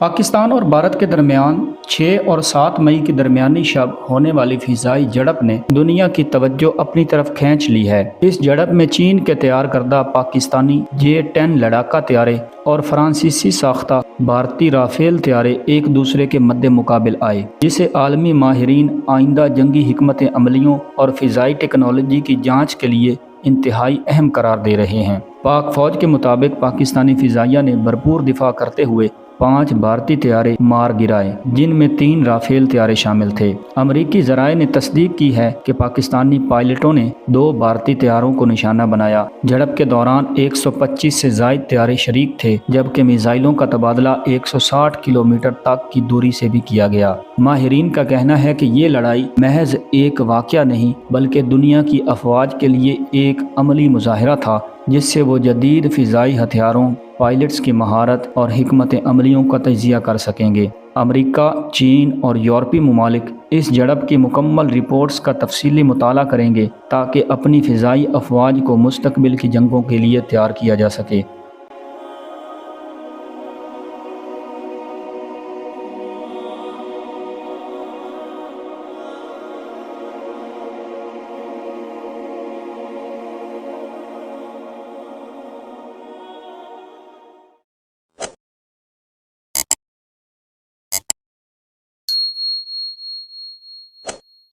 पाकिस्तान और भारत के दरमियान 6 और 7 मई के दरमियानी शब होने वाली फिजाई झड़प ने दुनिया की तवज्जो अपनी तरफ खींच ली है। इस झड़प में चीन के तैयार करदा पाकिस्तानी J-10 लड़ाका तैयारे और फ्रांसीसी साख्ता भारतीय राफेल तैयारे एक दूसरे के मद्दे मुकाबिल आए, जिसे आलमी माहिरीन आइंदा जंगी हिकमत अमलियों और फिजाई टेक्नोलॉजी की जाँच के लिए इंतहाई अहम करार दे रहे हैं। पाक फौज के मुताबिक पाकिस्तानी फिजाइया ने भरपूर दिफा करते हुए 5 भारतीय तैयारे मार गिराए, जिनमें 3 राफेल तैयारे शामिल थे। अमरीकी जराये ने तस्दीक की है कि पाकिस्तानी पायलटों ने 2 भारतीय तैयारों को निशाना बनाया। झड़प के दौरान 125 से ज़ायद तैयारे शरीक थे, जबकि मिसाइलों का तबादला 160 किलोमीटर तक की दूरी से भी किया गया। माहिरीन का कहना है कि ये लड़ाई महज एक वाक़या नहीं बल्कि दुनिया की अफवाज के लिए एक अमली मुजाहिरा था, जिससे वो जदीद फ़िज़ाई हथियारों, पायलट्स की महारत और हिकमत अमलियों का तजिया कर सकेंगे। अमेरिका, चीन और यूरोपीय ममालिक इस झड़प की मुकम्मल रिपोर्ट्स का तफसीली मुताला करेंगे ताकि अपनी फ़िज़ाई अफवाज को मुस्तकबिल की जंगों के लिए तैयार किया जा सके।